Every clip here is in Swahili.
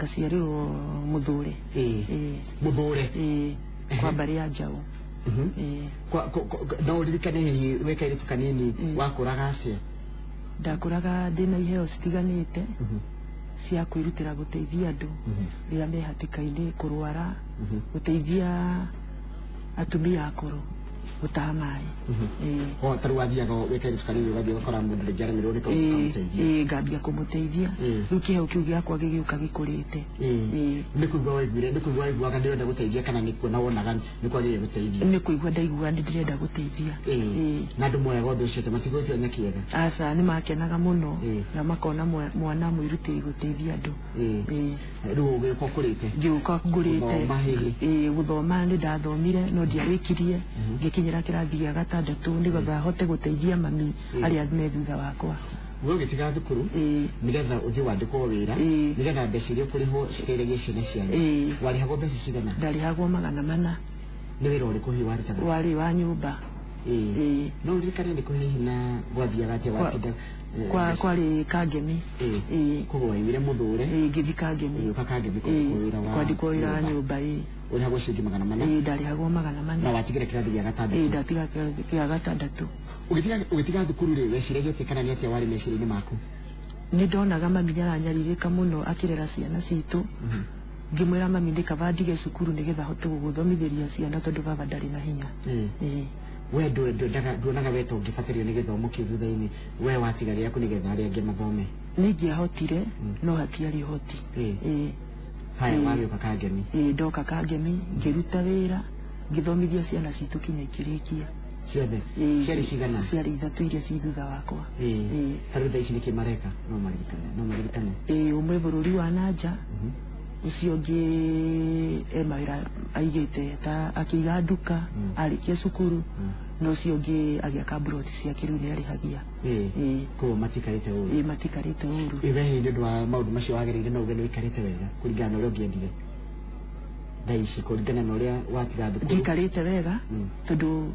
ngaciarirwo Muthure Muthure kwa mbari ya Njaũ no uririkane wekaire tukanini wakuraga atia ndakuraga ndina iheo citiganite cia kwirutira guteithia andu riria me hatikaini kurwara guteithia atumia akuru gutaha mai taru wathiaga wekaire tukanini ugathie gukora mundu ngiaremirwo ni kumuteithia ngambia kumuteithia riu kiheo kiu giakwa gigiuka gikurite ni kuigua waiguaga ndirenda guteithia kana ni kuona wonaga ni kwagire guteithia ni kuigua ndaigua ndirenda guteithia na andu moyaga undu ucio matigutio nyakiega aca ni makenaga muno na makona mwana mwirutiri guteithia andu riu ugikwa kurite ngiuka ngurite guthoma ni ndathomire no ndiarikirie ngikinyira kirathi gia gatandatu nigetha hote guteithia mami aria me thutha wakwa wewe gitiga thukuru nigetha uthi wandikwo wira nigetha mbeca iria kuriho citeregie ciana cianyu warihagwo mbeca cigana ndarihagwo 400 ni wira uriku hi warutaga wari wa nyumba no uririkane ndiko hihi na gwathiaga atia watinda kwari Kangemi kugo waimire Muthure ngithi Kangemi ukakangemi wira wa kwandikwo wira nyumba urihagwo ciringi 400 ndarihagwo 400 na watigira kirathi gia gatandatu ndatiga gia gatandatu ugitiga thukuru ri weciragia kana ni atia wari meciria-ini maku ni ndonaga mami aranyaririka muno akirera ciana citu ngimwira mami ndikavandige cukuru nigetha hote guguthomithiria ciana tondu baba ndari na hinya we nduonaga weto ngibatirio ni githomo kiu thutha-ini we watigaria aku nigetha aria angi mathome ningiahotire no hatiari hoti haya wariuka Kangemi ndoka Kangemi ngiruta wira ngithomithia ciana citu kinya ikirikia ciothe ciari cigana ciari 3 iria ci thutha wakwa taru thaa ici nikimareka no maririkane umwe bururi wa nanja ucio ngi mawira aigite ta akiga nduka arikia cukuru no ucio ngi agiaka broti cia kiru ni arihagia ko matikarite uru matikarite uru iwe hindi ndwa maundu macio wagereire no uge ni wikarite wega kuringana na uria ungiendire thaa ici kuringana na uria watiga thukuru ndikarite wega tondu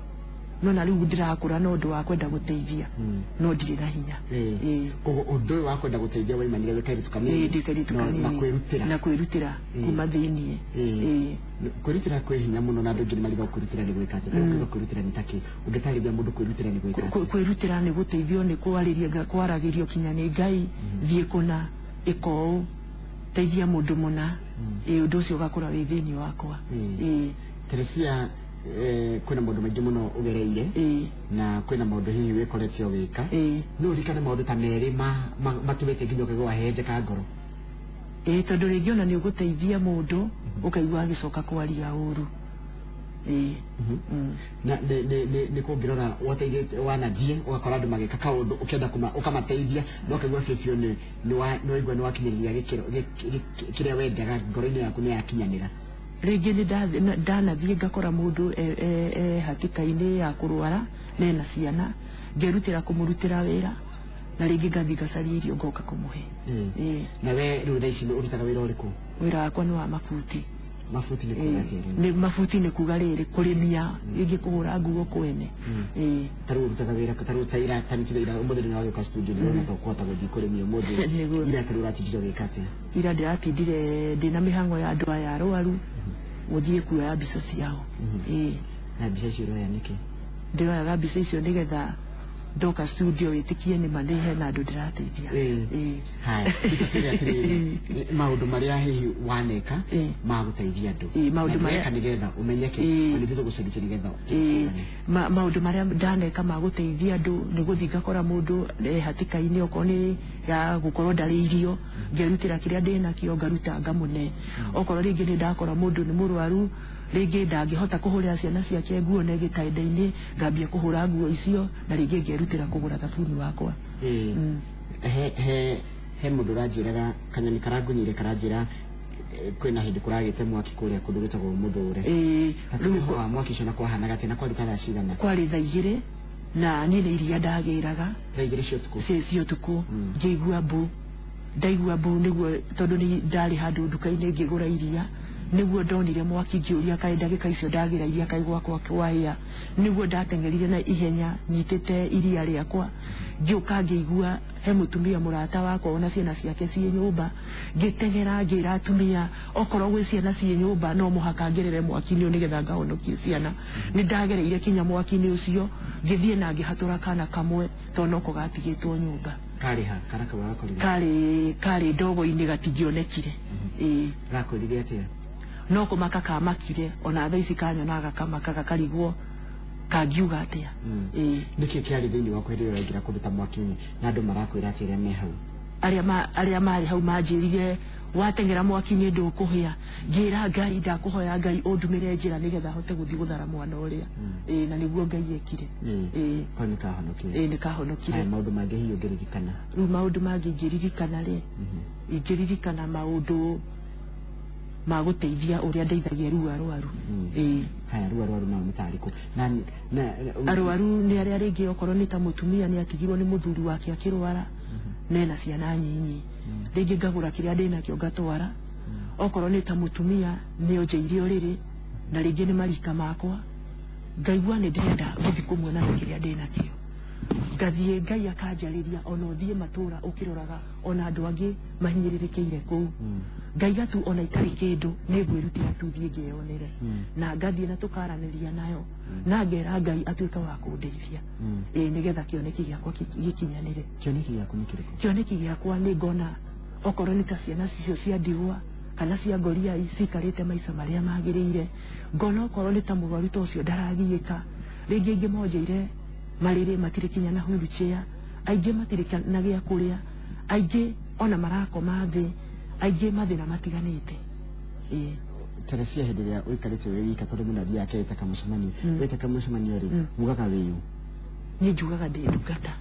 nona riu ndirakura no ndu wa kwenda guteithia no ndiri na hinya kogo undu wa kwenda guteithia waimanire wekaire tukanini na kwirutira kuma thiini kwirutira kwi hinya muno na andu ngi nimariga kwirutira ni gwika atia kwirutira ni taki ungitarithia mundu kwirutira ni gwika kwirutira ni guteithio ni kwariria kwaragirio kinya ni Ngai thie kuna ikou teithia mundu muna undu ucio ugakura wi thiini wakwa Teresia kwina maundu maingi muno ugereire na kwina maundu hihi wikoretio wika no urikane maundu ta meri matumite nginya ukigwa henje ka ngoro tondu ringi ona ni uguteithia mundu ukaigua agicoka kwaria uru na ni kungirora wateithite wanathie ugakora andu magika kaundu ukenda ukamateithia no ukigwa fifio ni waigua ni wakinyiriria gikiro kiria wendaga ngoro-ini yaku ni yakinyanira ringi ni ndanathie ngakora mundu hatikaini ya kurwara nena ciana ngerutira kumurutira wira na ringi ngathi ngacaria irio ngoka kumuhe na we riu thaa ici urutaga wira uriku wira wakwa ni wa mabuti ni kuga ni mabuti ni kuga riri kurimia ringi kuhura nguo kwene taru urutaga wira taru taira tanitira ira umuthi ni waguka studio ni wona tokwata guthii kurimia umuthi ira taru ratindire gikate ira ndiratindire ndina mihango ya andu aya arwaru guthii kuoya mbica ciao na mbica icio uroya niki ndioyaga mbica icio nigetha ndoka studio witikie ni manihe na andu ndirateithia haya maundu maria hihi waneka maguteithia andu maundu maria nigetha umenyeke ni thutha gucenjia nigetha maundu maria ndaneka maguteithia andu ni guthi ngakora mundu hatikaini okoni ya gukorwo ndari irio ngerutira kiria ndinakio ngaruta ngamune okorwo ringi ni ndakora mundu ni murwaru ringi ndangihota kuhurira ciana ciake nguo na gitainde-ini ngambia kuhura nguo icio na ringi ngerutira kugura thabuni wakwa he mundu ranjiraga kanyoni karangunyire karanjira kwina hindi kuragite mwaki kuria kundu gitagwo Muthure riu wa mwaki cio na kwahanaga tena kwari thaa cigana kwari thaa 2 na nini iria ndagiraga thaa 2 cio tuku cio tuku ngigua mbu ndaigua mbu niguo tondu ni ndari handu nduka-ini ngigura iria niguo ndonire mwaki ngiuria kae ndagika icio ndagirairia kae gwakwa kwahia niguo ndatengerire na ihenya nyitite iria riakwa ngioka ngĩigua he mutumia murata wakwa ona ciana ciake ciĩ nyũmba ngĩtengera ngira atumia okorwo gwĩ ciana ciĩ nyũmba no mũhaka ngerere mwaki-inĩ ũyũ nĩgetha ngahonokie ciana nĩ ndagereire kinya mwaki-inĩ ũcio ngĩthiĩ na ngĩhatũra kana kamwe tondũ noko gatigĩtwo nyũmba karĩ ndogo-inĩ gatingĩonekire gakwĩrire atĩa no kũmaka kamakire ona thaa ici kanyonaga kamaka gakarigwo kangiuga atia nĩkĩ kĩarĩ thĩinĩ wakwa hĩndĩ ĩyo ũraingĩra kũruta mwaki-inĩ na andũ marakwĩra atĩ arĩa me hau arĩa marĩ hau manjĩrire watengera mwaki-inĩ ndũkũhĩa ngĩra Ngai ndakũhoya Ngai ũndumĩre njĩra nĩgetha hote gũthiĩ gũthara mwana ũrĩa na nĩguo Ngai ekire nĩ kahonokire maũndũ mangĩ hihi ũngĩririkana rĩu maũndũ mangĩ ingĩririkana rĩ ingĩririkana maũndũ ma gũteithia ũrĩa ndeithagia rĩu arwaru haya rĩu arwaru nao nĩ tarĩkũ arwaru nĩ arĩa rĩngĩ okorwo nĩ ta mũtumia nĩ atigirwo nĩ mũthuri wake akĩrwara nena ciana nyinyi rĩngĩ ngagũra kĩrĩa ndĩnakĩo ngatwara okorwo nĩ ta mũtumia nĩ onjeire ũrĩrĩ na rĩngĩ nĩ marika makwa ngaigua nĩ ndĩrenda gũthiĩ kũmuona na kĩrĩa ndĩnakĩo ngathiĩ Ngai akanjarĩria ona ũthiĩ matũra ũkĩroraga ona andũ angĩ mahinyĩrĩrĩkĩire kũu Ngai atu ona itarĩ kĩndũ nĩ ngwĩrutĩra tu thiĩ ngĩyonere na ngathiĩ na tũkaranĩria nayo na ngera Ngai atuĩka wa kũndeithia nĩgetha kĩoneki gĩakwa gĩkinyanĩre kĩoneki gĩakwa nĩ ngona okorwo nĩ ta ciana cicio cia ndigwa kana cia ngoria cikarĩte maica marĩa magĩrĩire ngona okorwo nĩ ta mũrwaru ta ũcio ndaragiĩka rĩngĩ ingĩ monjeire marĩrĩ matirĩ kinya na wheelchair aingĩ matirĩ na gĩa kũrĩa aingĩ ona marakoma thĩ aingĩ mathĩna matiganĩte Teresia hĩndĩ ĩrĩa ũikarĩte wĩ wika tondũ mũndũ athiaga aketa kamũcemanio weta kamũcemanio rĩ mugaga wĩyũ niĩ njugaga ndĩ ndungata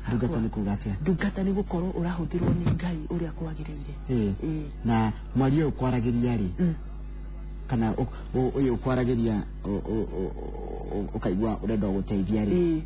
ndungata nĩ kuuga atĩa ndungata nĩ gũkorwo ũrahũthĩrwo nĩ Ngai ũrĩa kwagĩrĩire na mwario ũyũ kwaragĩria rĩ kana ũyũ kwaragĩria ũkaigua ũrenda gũteithia rĩ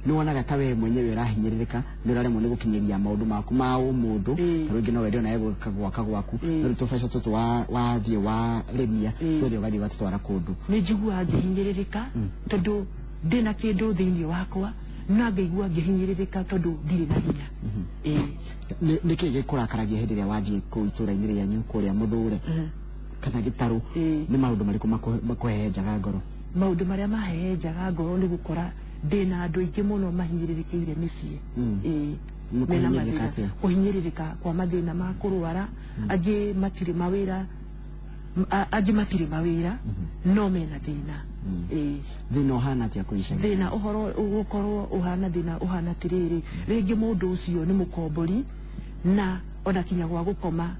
nĩ wonaga ta we mwenyewe ũrahinyĩrĩrĩka nĩ ũraremwo nĩ gũkinyĩria maũndũ maku ma ũmũndũ ta rĩngĩ no wende ona gwĩka gwaka gwaku na rĩu tũbeca tũtũ wathiĩ waremia twothe ũgathiĩ ũgatũtwara kũndũ nĩ njiguaga ngĩhinyĩrĩrĩka tondũ ndĩna kĩndũ thĩinĩ wakwa na ngaigua ngĩhinyĩrĩrĩka tondũ ndirĩ na hinya nĩkĩ gĩkũrakaragia hĩndĩ ĩrĩa wathiĩ kũu itũũra-inĩ rĩanyu kũrĩa Mũthũre kana Gĩtarũ nĩ maũndũ marĩkũ makũhehenjaga ngoro maũndũ marĩa mahehenjaga ngoro nĩ gũkora ndĩna andũ aingĩ mũno mahinyĩrĩrĩkĩire mĩciĩ mena mathĩna kũhinyĩrĩrĩka kwa mathĩna ma kũrwara angĩ matirĩ mawĩra no mena thĩna thĩna ũhana atĩa kũica thĩna ũhoro ũgũkorwo ũhana thĩna ũhana atĩrĩrĩ rĩngĩ mũndũ ũcio nĩ mũkombori na ona kinya gwa gũkoma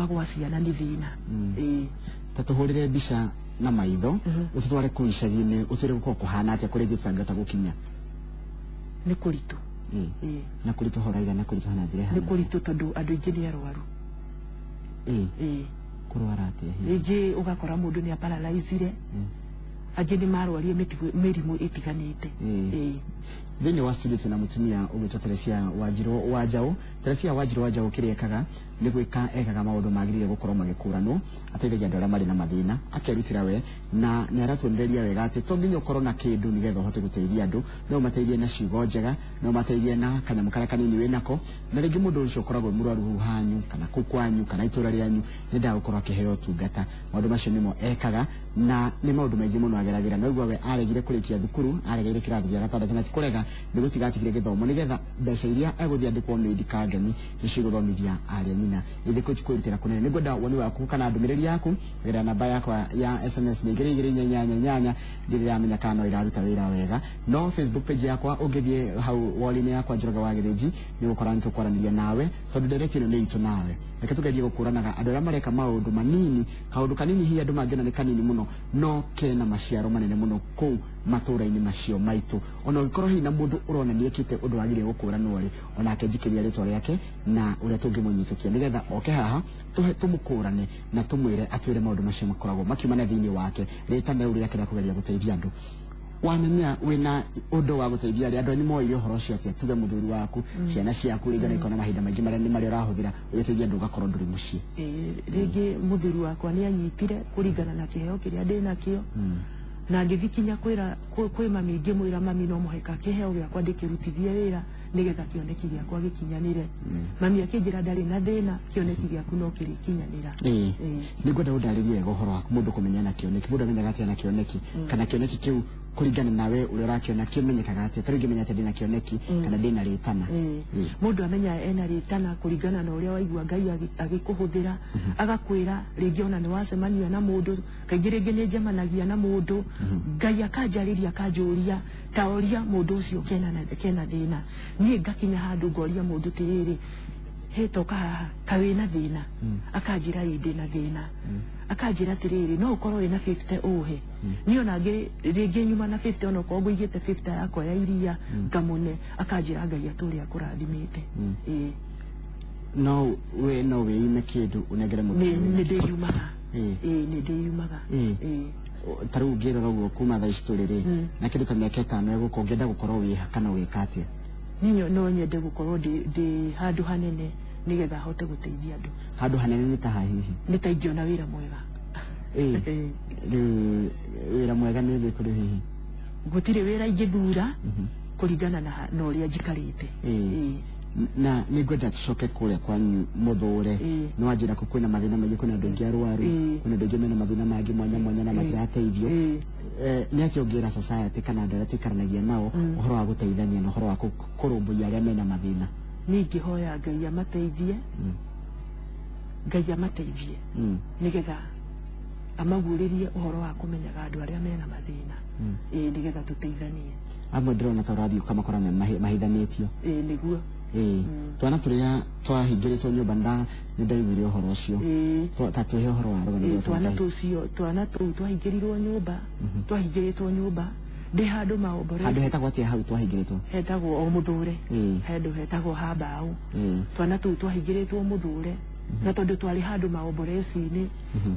gwa ciana nĩ thĩna ta tũhũrĩre mbica na maitho ũtũtware kũu icagi-inĩ ũtwĩre gũkorwo kũhana atĩa kũrĩa gĩtangata gũkinya nĩ kũritũ na kũritũ horaiga na kũritũ hana njĩra nĩ kũritũ tondũ andũ aingĩ nĩ arwaru kũrwara atĩa rĩngĩ ũgakora mũndũ nĩ aparalyzire angĩ nĩ marwarie mĩrimũ ĩtiganĩte thĩinĩ wa studio tuna mũtumia ũgwĩtwo Teresia Wanjirũ wa Njaũ Teresia Wanjirũ wa Njaũ kĩrĩa ekaga nĩ gwĩka ekaga maũndũ magĩrĩire gũkorwo magĩkũranwo ateithagia andũ arĩa marĩ na mathĩna akerutĩra we na nĩ aratuonereria wega atĩ to nginya ũkorwo na kĩndũ nĩgetha ũhote gũteithia andũ no mateithie na ciugo njega no mateithie na kanyamũ karĩa kanini wĩ nako na rĩngĩ mũndũ ũcio ũkoragwo mũrwaru hanyu kana kũu kwanyu kana itũũra rĩanyu nĩendaga gũkorwo akĩheo ũtungata maũndũ macio nĩmo ekaga na nĩ maũndũ maingĩ mũno ageragĩra no igua we aregire kũrĩkia thukuru aregire kĩrathi gĩa gatandatũ na ti kũrega nĩ gũtigatigire gĩthomo nĩgetha mbeca iria egũthiĩ andĩkwo nĩ thikangeni nĩcio igũthomithia arĩa nyina ithiko kwĩrutĩra kũnene nĩ ngwenda woni waku kana ndũmĩrĩri yaku gerera namba yakwa ya SMS nĩ 2288 ndĩrĩa amenya kana no iraruta wĩra wega no Facebook page yakwa ũngĩthiĩ hau wall-inĩ yakwa Njoroge wa Gĩthĩnji nĩ gũkora nĩ tũkwaranĩria nawe tondũ direct ĩno nĩ itũ nawe reke tũgerie gũkũranaga andũ arĩa mareka maũndũ manini kaũndũ kanini hihi andũ mangĩona nĩ kanini mũno no kena maciaro manene mũno kũu matũũra-inĩ macio maitũ ona ũngĩkorwo hihi na mũndũ ũrona nĩ ekĩte ũndũ wagĩrĩire gũkũranwo rĩ onake njikĩria rĩtwa rĩake na ũrĩa tũngĩmũnyitũkia nĩgetha oke haha tũmũkũrane na tũmwĩre atwĩre maũndũ macio makoragwo makiumana thĩinĩ wake rĩtanĩro rĩake rĩa kũgeria gũteithia andũ wamenya wina undu wa guteithia ari andu ni moire uhoro ucio atia tuge muthuri waku ciana ciaku ringana ikona mahinda maingi maria ni maria urahuthira ugiteithia andu ugakorwo nduri mucii ringi muthuri wakwa ni anyitire kuringana na kiheo kiria ndina kio na ngithikinya kwĩ mami ngĩmwĩra mami no mũheka kĩheo gĩakwa ndĩkĩrutithie wĩra nigetha kĩoneki gĩakwa gĩkinyanĩre mami akĩnjĩra ndarĩ na thĩna kĩoneki gĩaku no kĩrĩkinyanĩra nĩ ngwenda ũndarĩrie wega ũhoro waku mũndũ kũmenyana kĩoneki mũndũ amenyaga atĩa na kĩoneki kana kĩoneki kĩu kuringana nawe ũrĩa ũrakĩona kĩmenyekaga atĩa ta rĩngĩ menya atĩ ndĩna kĩoneki kana ndĩna rĩtana mũndũ amenya ena rĩtana kũringana na ũrĩa waigua Ngai agĩkũhũthĩra agakwĩra rĩngĩ ona nĩ wacemania na mũndũ kaingĩ rĩngĩ nĩ njemanagia na mũndũ Ngai akanjarĩria akanjũria ta ũria mũndũ ũcio kena thĩna niĩ ngakinya handũ ngoria mũndũ tĩrĩrĩ hetoka haha kawĩ na thĩna akanjĩra ĩ ndĩna thĩna akanjĩra atĩrĩrĩ no ũkorwo wĩna 50 ũhe niĩ ona rĩngĩ nyuma na 50 ona ũkorwo ngũigĩte 50 yakwa ya iria ngamũne akanjĩra Ngai atũre akũrathimĩte no wĩime kĩndũ ũnengere mũndũ nĩ ndĩyumaga nĩ ndĩyumaga ta rĩu ngĩrora ũguo kuma thaa ici tũrĩ na kĩndũ ta mĩaka 5 egũkorwo ngĩenda gũkorwo wĩha kana wĩka atĩa niĩ no nyende gũkorwo ndĩ handũ hanene nigetha hote gũteithia andũ handũ hanene nĩ ta hihi nĩ ta ingĩona wĩra mwega wĩra mwega nĩ ũrĩkũ rĩu hihi gũtirĩ wĩra ingĩthura kũringana na ũrĩa njikarĩte na nĩ ngwenda tũcoke kũrĩa kwanyu mũthũre nĩ wanjĩra kũ kwĩna mathĩna maingĩ kwĩna andũ aingĩ arwaru kwĩna andũ aingĩ mena mathĩna mangĩ mwanya mwanya na matirateithio nĩ atĩa ũngĩra society kana andũ arĩa tũikaranagia nao ũhoro wa gũteithania na ũhoro wa kũrũmbũiya arĩa mena mathĩna niĩ ingĩhoya Ngai amateithie nigetha amaguũrĩrie ũhoro wa kũmenyaga andũ arĩa mena mathĩna nigetha tũteithanie amwe ndĩrona ta ũrathiĩ ũkamakora mahithanĩtio nĩguo twana tũrĩa twahingĩrĩtwo nyũmba nĩ ndaiguire ũhoro ũcio ta twĩhe ũhoro wa rũgano twana tũu twahingĩrĩtwo nyũmba ndĩ handũ maomboresi handũ hetagwo atĩa hau twahingĩrĩtwo hetagwo o mũthũre handũ hetagwo ha mbaũ twana tũu twahingĩrĩtwo mũthũre na tondũ twarĩ handũ maomboresi-inĩ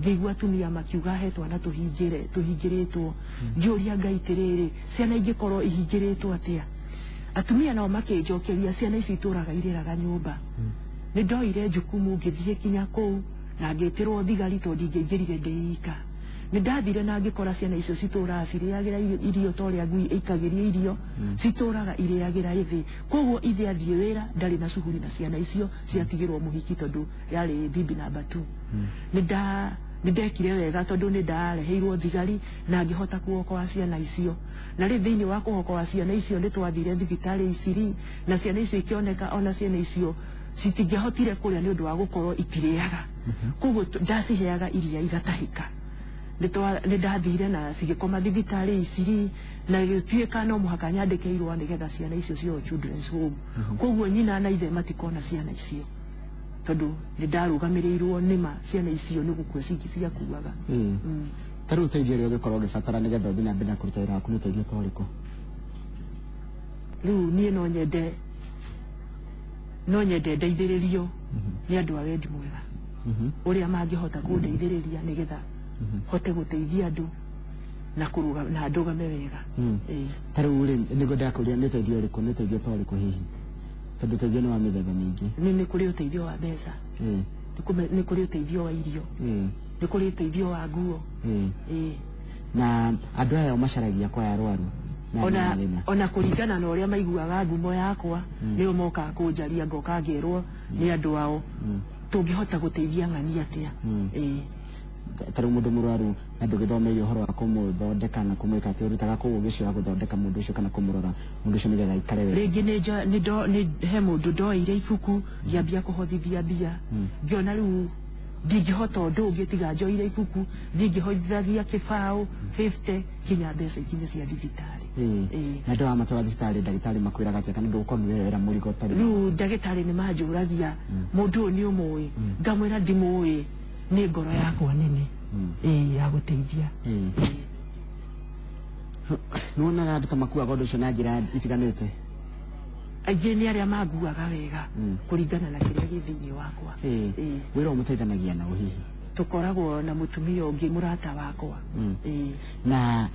ngĩigua atumia makiuga he twana tũhingĩrĩtwo ngĩũria Ngai tĩrĩrĩ ciana ingĩkorwo ihingĩrĩtwo atĩa atumia nao makĩnjokeria ciana ici itũraga irĩraga nyũmba nĩ ndoire jukumu ngĩthiĩ kinya kũu na ngĩtĩrwo thigari tondũ ingĩaingĩrire ndĩ ika nĩ ndathire na ngĩkora ciana icio citũraga cirĩagĩra irio ta ũrĩa ngui ĩikagĩria irio citũraga irĩagĩra ĩthĩ koguo ithe athiĩ wĩra ndarĩ na cuhuri na ciana icio ciatigĩrwo mũhiki tondũ yarĩ bibi namba 2 nĩ ndekire wega tondũ nĩ ndareheirwo thigari na ngĩhota kuokoa ciana icio na rĩu thĩinĩ wa kũhokoa ciana icio nĩ twathire thibitarĩ iciri na ciana icio ikĩoneka ona ciana icio citingĩahotire kũrĩa nĩ ũndũ wa gũkorwo itirĩaga koguo ndaciheaga iria igatahĩka nĩ ndathire na cigĩkoma thibitarĩ iciri na gĩtuĩka no mũhaka nyandĩke irũa nĩgetha ciana icio cio children's home koguo nyina na ithe matikona ciana icio tondũ nĩ ndarũgamĩrĩirwo nĩma ciana icio nĩ gũkua ciakuaga ta rĩu ũteithio ũrĩa ũngĩkorwo ũgĩbatara nĩgetha ũthiĩ na mbere na kũruta wĩra waku nĩ ũteithio ta ũrĩkũ rĩu niĩ no nyende ndeithĩrĩrio nĩ andũ a wendi mwega ũrĩa mangĩhota kũndeithĩrĩria nĩgetha hote gũteithia andũ na ndũgame wega ta rĩu rĩ nĩ ngwenda kũria nĩ ũteithio ũrĩkũ nĩ ũteithio ta ũrĩkũ hihi tondũ ũteithio nĩ wa mĩthemba mĩingĩ nĩ kũrĩ ũteithio wa mbeca nĩ kũrĩ ũteithio wa irio nĩ kũrĩ ũteithio wa nguo na andũ aya macaragia kwa arwaru ona kũringana na ũrĩa maiguaga ngumo yakwa nĩo mokaga kũnjaria ngoka ngerwo nĩ andũ ao tũngĩhota gũteithia ng'ani atĩa ta rĩu mũndũ mũrwaru na ndũgĩthomeire ũhoro wa kũmũthondeka na kũmwĩka atĩ ũrutaga kũu ũgĩ wa gũthondeka mũndũ ũcio kana kũmũrora mũndũ ũcio nĩgetha aikare wega rĩngĩ he mũndũ ndoire ibuku ngĩambia kũhothithia mbia ngĩona rĩu ndingĩhota ũndũ ũngĩ tiga njoire ibuku thiĩ ngĩhothithagia kĩbaũ 50 kinya mbeca ikinye cia thibitarĩ na andũ a matwara thibitarĩ ndagĩtarĩ makwĩraga atĩa kana ndũgũkorwo wĩra mũrigo tarĩ rĩu ndagĩtarĩ nĩ manjũragia mũndũ ũyũ nĩ ũmũĩ ngamwĩra ndimũĩ nĩ ngoro yakwa nene ya gũteithia nĩ wonaga andũ ta makuaga ũndũ ũcio na njĩra itiganĩte aingĩ nĩ arĩa manguaga wega kũringana na kĩrĩa gĩ thĩinĩ wakwa wĩra ũmũteithanagia na hihi tũkoragwo na mũtumia ũngĩ mũrata wakwa na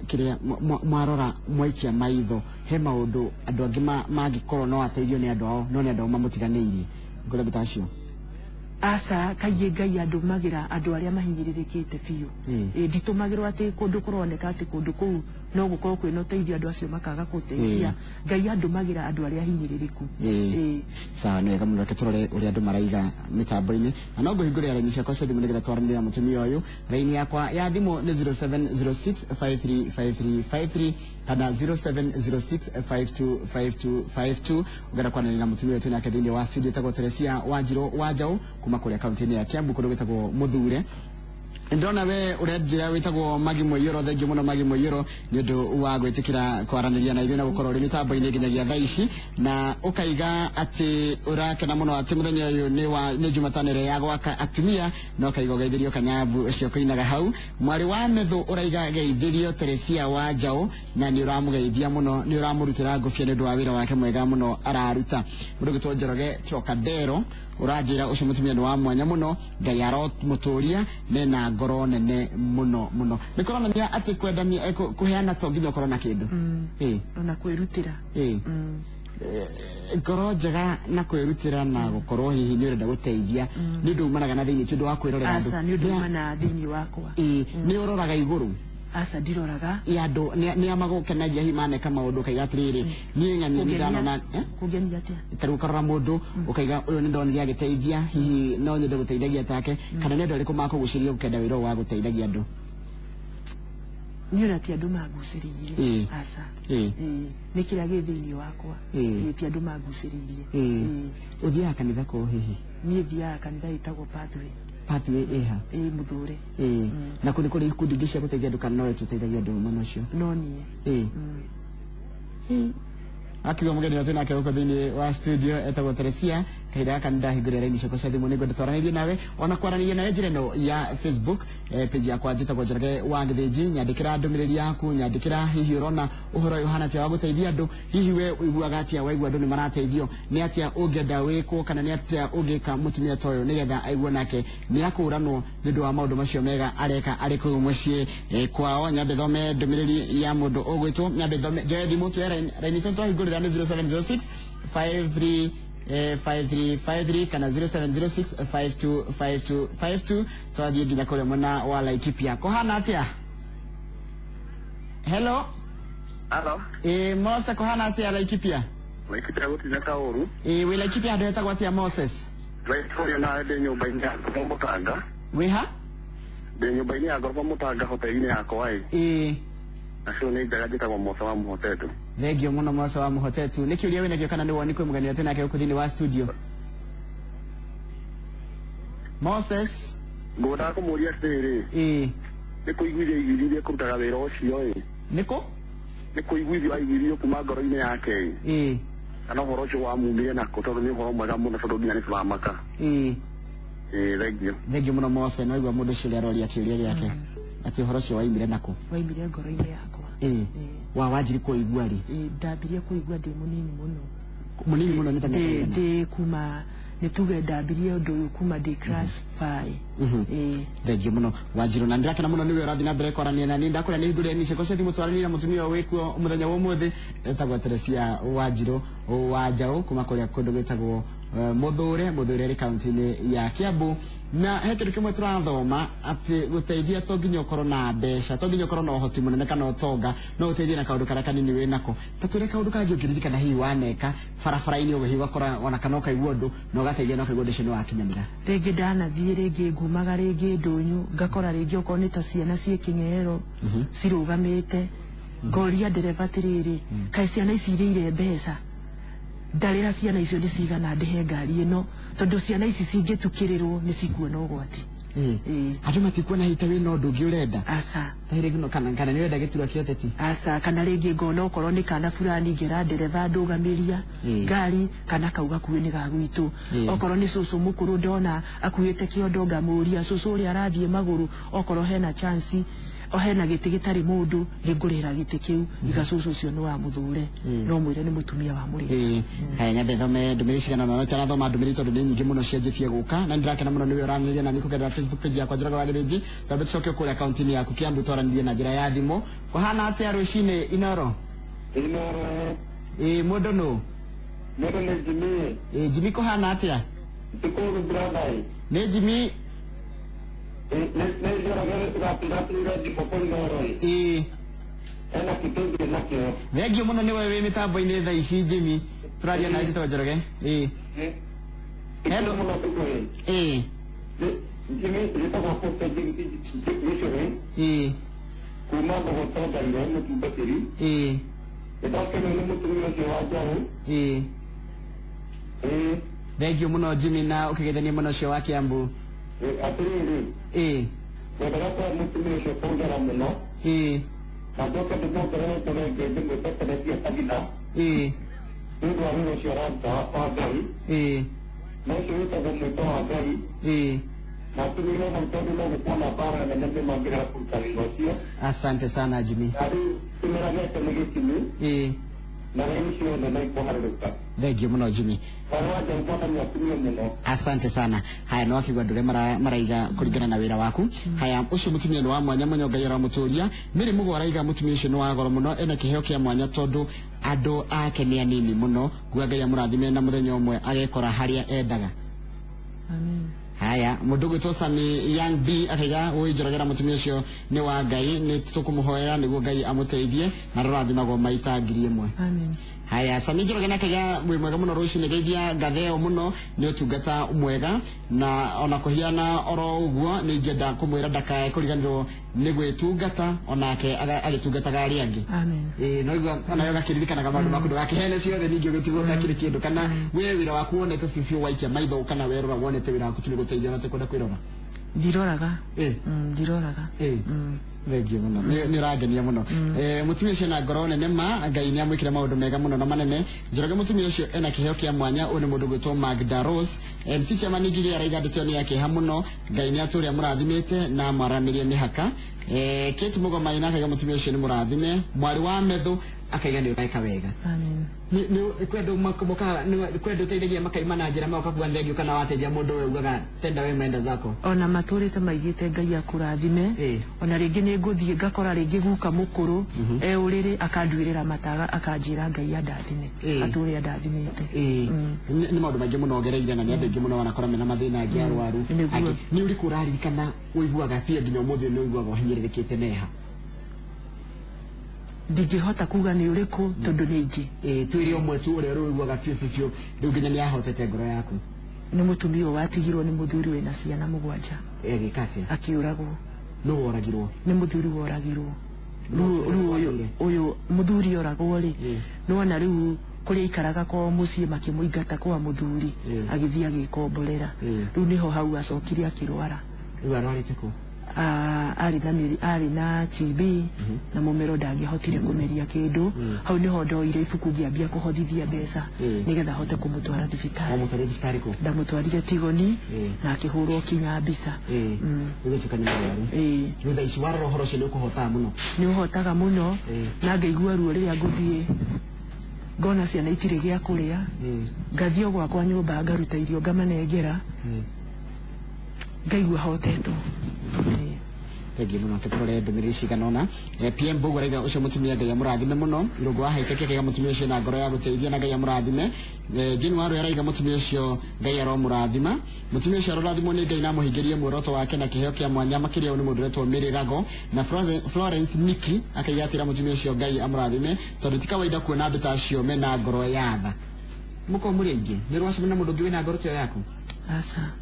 kiria mwarora mwaikia maitho he maundu andu angi mangikorwo no ateithio ni andu ao no ni andu mamutiganirie ngore bitacio asa kaige ngai andu magira andu aria mahinyiririkite fiu nditumagirwo ati kundu kuroneka ati kundu kuu no gukorwo kwina uteithio andu acio makaga guteithia ngai andu magira andu aria hinyiririku sawa ni wega muno reke turore uria andu maraiga mitambo-ini na no nguhingurira raini ciakwa cia thimu nigetha twaranire mutumia uyu raini yakwa ya thimu ni 0706535353 kana 0706525252 ugera kwananira na mutumia uyu tunake thiini wa studio tagwo Teresia Wanjiru Wanjau kuma kuria kaunti-ini ya Kiambu kundu gwitagwo Muthure ndona we urenjira witagwo Magi Moyoro thengio muno Magi Moyoro ni undu wa gwitikira kwaraniria na ithuĩ na gukorwo ri mitambo-ini nginyagia thaa ici na ukaiga ati urakena muno ati muthenya uyu ni Jumatano ya gwaka atumia no ukaiga ugeithirio kanyambu ucio kuinaga hau mwari wa metho uraiga geithirio Teresia Wanjau na ni uramugeithia muno ni uramurutira ngufia ni undu wa wira wake mwega muno araruta mundu gitwo Njoroge Trocadero urajira ucio mutumia ni wa mwanya muno ngai aromuturia nena ngoro nene muno nikoronania ati kwendania kuheana to nginya ukorwo na kindu ona kwirutira ngoro njega na kwirutira na gukorwo hihi ni urenda guteithia ni ndumanaga na thiini ti undu wa kwirorera andu asa ni ndumana thiini wakwa ni uroraga iguru asa ndiroraga andu ni amagukenagia himaneka maundu kaiga atiriri ni ng'ani ndano na kugenia atia taru karora mundu ukaiga uyu ni ndonire agiteithia hihi no nyende guteithagia take kana ni andu ariku makuguciria ukenda wira wa guteithagia andu ni urati andu maguciririe asa ni kiria gi thiini wakwa ti andu maguciririe uthiaga kanitha ko hihi ni thiaga kanitha itagwo pathway eha Muthure na kuri ikundi ngi cia guteithia andu kana no tuteithagia andu muno cio no nie akiwa mugeni watu nake huko thini wa studio etagwo Teresia kaida kanida higure raini ciakwa cia thimu ni ngwenda twaranirie nawe ona kwaraniria nawe njira no ya Facebook page yakwa njitagwo Njoroge wa Githiji nyandikira ndumiriri yaku nyandikira hihi urona uhoro uyu hana tia wa guteithia andu hihi we uiguaga atia waigua andu ni marateithio ni atia ungenda wikwo kana ni atia ungika mutumia toyo nigetha aigua nake ni akuranwo ni ndu wa maundu macio mega areka ari kuu mucii kwao nyambe thome ndumiriri ya mundu ugwitwo nyambe thome joe thimu tu raini tonto higure 0706 5353 kana 0706525252 twathie nginya kuria mwena wa Laikipia kohana atia hello Mose kohana atia Laikipia gutina kauru we Laikipia andu etagwo atia Moses Victoria na de nyumba-ini ya Ngorofo Mutanga wiha de nyumba-ini ya Ngorofo Mutanga hoteli-ini yakwa acio ni njaga njitagwo Mose wa Muhotetu thengio muno Mose wa Muhotetu ni kiuria wina kio kana ni woni kwi mugani wetu nake huko thini wa studio Moses ngoda kumuria atiri ni kuiguithia kurutaga wira ucio niko ni kuiguithia aiguithio kuma ngoro-ini yake kana uhoro ucio wamumire nako tondu ni uhoro mwega muno tondu nginya ni turamaka thengio muno Mose no igua mundu ucio aroria kiuria giake ati uhoro ucio waimire nako waimire ngoro-ini yakwa wa wajiri kuigua ri ndabirie kuigua ndi munini muno ni tani ndi kuma nituge ndabirie undu uyu kuma ndi class 5 thengio muno Wanjiru na ndirakena muno niwe urathi na mbere kwarania na ni ndakuria ni hingure ni ciakwa cia thimu twarania na mutumia wikuo muthenya wa umuthi etagwo Teresia Wanjiru Wanjau kuma kuria kundu gwitagwo Muthure ri kaunti-ini ya Kiambu na he kindu kimwe turathoma ati guteithia to nginya ukorwo na mbeca to nginya ukorwo na uhoti munene kana utonga no uteithie na kaundu karia kanini wi nako tatwire kaundu kangi ungiririkana hihi waneka barabara-ini ugihi ugakora ona kana ukaigua undu na ugateithia na ukaigua undu ucio ni wakinyanira ringi ndanathie ringi ngumaga ringi ndunyu ngakora ringi ukorwo ni ta ciana cie king'ero cirugamite ngoria ndereva atiriri kaĩ ciana ici irĩire mbeca ndarira ciana icio ndicigana ndihe ngari ino tondu ciana ici cingitukirirwo ni cikuona ugwati andu matikuona hita wina undu ungi urenda asa rĩngĩ no kana ni wenda gitura kio teti asa kana ringi ngona ukorwo ni kana fulani ngera ndereva ndugamiria ngari kana kauga kuwe ni gagwitu okorwo ni cucu mukuru ndona akuite kiondo ngamuria cucu uri arathie maguru okorwo hena chance o hena giti gitari mundu ngingurira giti kiu igacucu cio ni wa muthure no mwire ni mutumia wa muri haya nyambe thome ndumiri cigana no tara thoma ndumiri tondu ni nyingi muno cianjifie guka na ndirakena muno niwe uraniria na nikugerera Facebook page yakwa Njoroge wa Githĩnji tondu tucoke kuri account ni yaku Kiambu twaranirie na njira ya thimu kuhana atia rucine Inoro mundu no Mundu ni Jimmy Jimmy kuhana atia Tukuru brother ni Jimmy Thengio muno ni wewe mitambo-ini thaa ici Jimmy turaria na Njito Njoroge hello Jimmy nitaka kukupa jingisi kuma kwa ndio mtumbatiri nitaka ni mtumia wa jao Thengio muno Jimmy na ukigethania muno cio wa Kiambu Atiriri Wadaka mutumia cio pongera muno Nadoka ndimokera torenge ndimutakaretia kabila Ndio wao cio ranta wa gari Na cio itago mwito wa gari Natumia mtoto na kuona bara na nende magira kutalingosio Asante sana Jimmy Tumerageta mgitimi na wisho na naiko haruka Thengio muno Jimmy Asante sana haya no akigwa ndure maraiga kuringana na wira waku haya ucio mutumia no wa mwanya munyo Ngai ara muturia miri mugo araiga mutumia ucio no wa goro muno ena kiheo kia mwanya tondu andu ake ni anini muno gwa Ngai amurathime na muthenya umwe agekora haria endaga amen haya mundu gwitwo Sami Young B akaiga Njorogera mutumia ucio ni wa Ngai ni tukumuhoera niguo Ngai amuteithie na rurathimagwo maita ngiri imwe amen haya Sami Njoroge akaiga wi mwega muno rucine geithia ngatheo muno ni utungata mwega na ona kuhiana oro uguo ni njenda kumwira ndakae kuriganirwo ni gwitungata onake agitungataga ari angi amen no igwa kana yoga kiririkanaga maundu maku ndugakihene ciothe ningi ugitigo gakiri kindu kana we wira waku wonete fifio waikia maitho kana werora wonete wira waku tuni guteithia na tekwenda kwirora ndiroraga ndiroraga Thengio muno ni urangenia muno mutumia ucio na ngoro nene ma Ngai ni amwikire maundu mega muno na manene Njoroge mutumia ucio ena kiheo kia mwanya uni mundu gwitwo Magda Rose MC cia maningire araiga ndetoni yake ha muno Ngai ni aturi amurathimite na maramirie mihaka Kate Mugoma ina akaiga mutumia ucio ni murathime mwari wa methu akaiga ni uraika wega amen ni kwendo makomoka ni kwendo teithagia makaimana njira mauka kuwa Thengio kana wateithia mundu we ugaga tenda we menda zako ona maturite maigite Ngai akurathime ona ringi ni nguthie ngakora ringi guka mukuru uriri akanduirira mataga akanjira Ngai andathime aturi andathimite ni maundu maingi muno gereire na ni andu aingi muno wanakora mena mathina angi arwaru ni uri kuraririkana uiguaga fia nginya umuthi ni uiguaga hinyiririkite neha ndingihota kuga ni uriku tondu ni ingi twiri omwe tu uri uiguaga fio riu nginya ni ahotete ngoro yaku ni mutumia watigirwo ni muthuri wina ciana 7 gikate akiuragwo no woragirwo ni muthuri woragirwo uyu muthuri oragwo ri no na riu kuria ikaraga kwa mucii makimuingata kwa muthuri agithia agikomborera riu niho hau acokire akirwara riu arwarite ku ari na TB na mumero ndangihotire kumeria kindu hau niho ndoire ibuku ngiambia kuhothithia mbeca nigetha hote kumutwara thibitari ndamutwarire Tigoni na akihurwo kinya mbica thutha ici warora uhoro ucio ni ukuhotaga muno ni uhotaga muno na ngaigua ruo riria nguthie ngona ciana itire gia kuria ngathio gwakwa nyumba ngaruta irio ngamanengera ngaigua hotetwo Thengio muno tukurore ndumiri ciganona PM Mbugu araiga ucio mutumia Ngai amurathime muno irungu wahaiteke kaiga mutumia ucio na ngoro ya guteithia na Ngai amurathime January araiga mutumia ucio Ngai aromurathima mutumia ucio arorathimwo ni Ngai na muhingirie muoroto wake na kiheo kia mwanya makiria ni mundu retwo Mirirago na Florence Niki akaiga atira mutumia ucio Ngai amurathime tondu ti kawaida kuona andu ta acio mena ngoro ya tha muko muri aingi ni rwacemania na mundu ngi wina ngoro tio yaku asa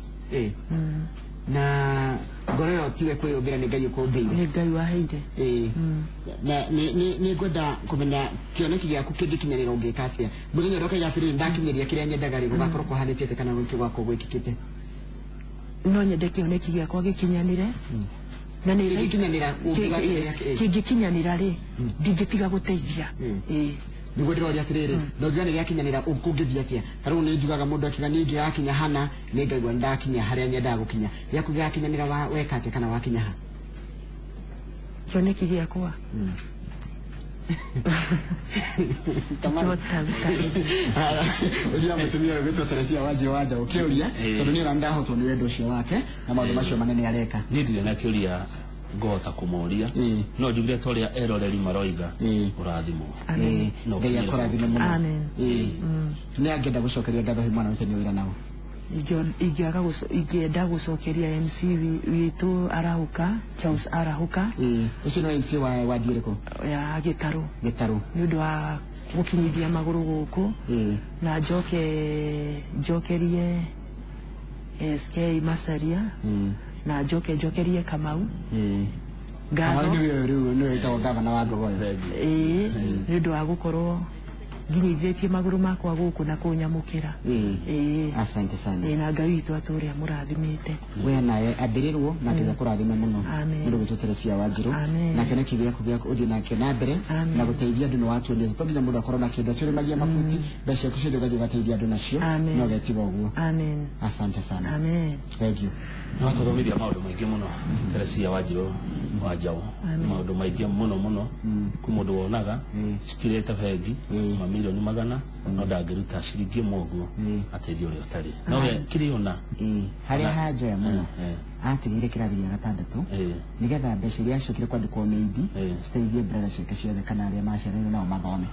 na ngoro yo tiwe kwiyumira ni Ngai ukumbeire ni Ngai waheire na ni ngwenda kumenya kioneki giaku kingikinyarira ungika atia muthenya roka yatiriri ndakinyeria kiria nyendaga ri gugakorwo kuhanitite kana gwiki gwako gwikikite no nyende kioneki giakwa gikinyanire na ni kingikinyanira ri ndingitiga guteithia niguo ndiroria atiriri nongiwa ni giakinyanira ukungithia atia tariu ni njugaga mundu akiga ni ngiakinya hana ni ngaigua ndakinya haria nyendaga gukinya giaku giakinyanira weka atia kana wakinya ha kioneki giakwa Udia mutumia wetu Teresia waje ukiuria tondu ni randa hoto ni wendo cio wake na maundu macio manene areka ni ndire na kiuria ngota kumuria no njugire toria eroreri maroiga urathimo amen ngai akurathime muno amen ni angenda gucokeria ngatho hi mwana withe wira nao ingĩenda gucokeria MC witu Arahuka Charles Arahuka ucio no MC wa direko ya Gitaru ni undu wa gukinyithia maguru guku na njokerie SK Masaria na njokerie Kamau Kamau ni itawa gavana wa Ngogoyo ni undu wa gukorwo nginyithĩtie maguru makwa guku na kunyamukira asante sana na Ngai witũ atũre amũrathimĩte we nawe ambĩrĩrwo na nginya kũrathima mũno nĩ gũtũ Teresia Wanjiru na kene kĩgĩa ũthiĩ nake na mbere na gũteithia andũ nĩ watuonia to nginya mũndũ akorwo na kĩndũ atũrĩmagia mabuti mbeca ciaku ciothe ũgathiĩ ũgateithia andũ nacio no getiga ũguo asante sana thank you no tũthomithia maũndũ maingĩ mũno Teresia Wanjiru wa Njaũ maũndũ maingĩ mũno ku mũndũ wonaga cikirĩte bengi mamilioni magana no ndangĩruta ciringi ĩmwe ũguo ateithio ũrĩa ũtarĩ no we kĩrĩona harĩa hanjoya mũno atigire kĩrathi gĩa gatandatũ nĩgetha mbeca iria acokire kwandĩkwo meidi citeithie brother ciake ciothe kana arĩa maciarĩirwo nao mathome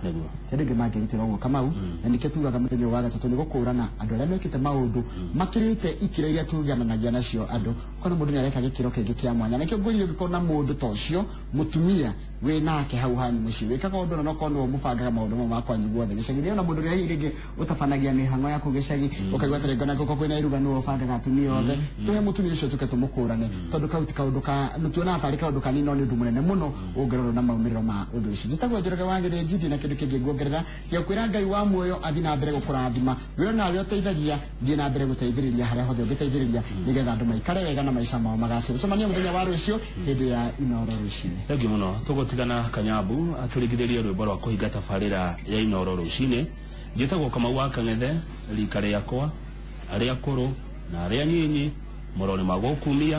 kĩndũ kĩngĩ mangĩrutĩra ũguo Kamau na nĩkĩo tugaga mũthenya wa gatatũ nĩ gũkũrana andũ arĩa mekĩte maũndũ makĩrĩte ikĩro iria tugananagia nacio andũ kono mũndũ nĩ areka gĩkĩro kĩngĩ kĩa mwanya nakĩo ngũrio gĩkorwo na mũndũ ta ũcio mũtumia we nake hau hanyu mũciĩ wĩkaga ũndũ na kono mũbangaga maũndũ mamwe makwanyu guothe gĩcagi ona mũndũ rĩrĩa rĩngĩ ũtabanagia mĩhang'o yaku gĩcagi ũkaigua tarĩngĩ na gũkũ kwĩna irugano ũbangaga atumia othe tũhe mũtumia ũcio tũke tũmũkũrane tondũ kauti kaũndũ ka nĩtuonaga tarĩ kaũndũ kanini no nĩ ũndũ mũnene mũno ũngĩrorwo na maumĩrĩro ma ũndũ ũcio njĩtagwo Njoroge Wangire njindi na kĩndũ kĩngĩ nguongerera gĩa kwĩra Ngai wa muoyo athiĩ na mbere gũkũrathima we nawe ũteithagia thiĩ na mbere gũteithĩrĩria harĩa hothe ũngĩteithĩrĩria nĩgetha andũ maikare wega na maica mao magacĩre cemania mũthenya wa rũciũ hĩndĩ ya Inoro rũcinĩ thengi mũno tũgũtigana Kanyambu atũrigithĩrie rwĩmbo rwa kũhinga tabarĩra ya Inoro rũcinĩ njĩtagwo Kamau wa Kang'ethe rika rĩakwa arĩa akũrũ na arĩa anyinyi mũrori magũkumia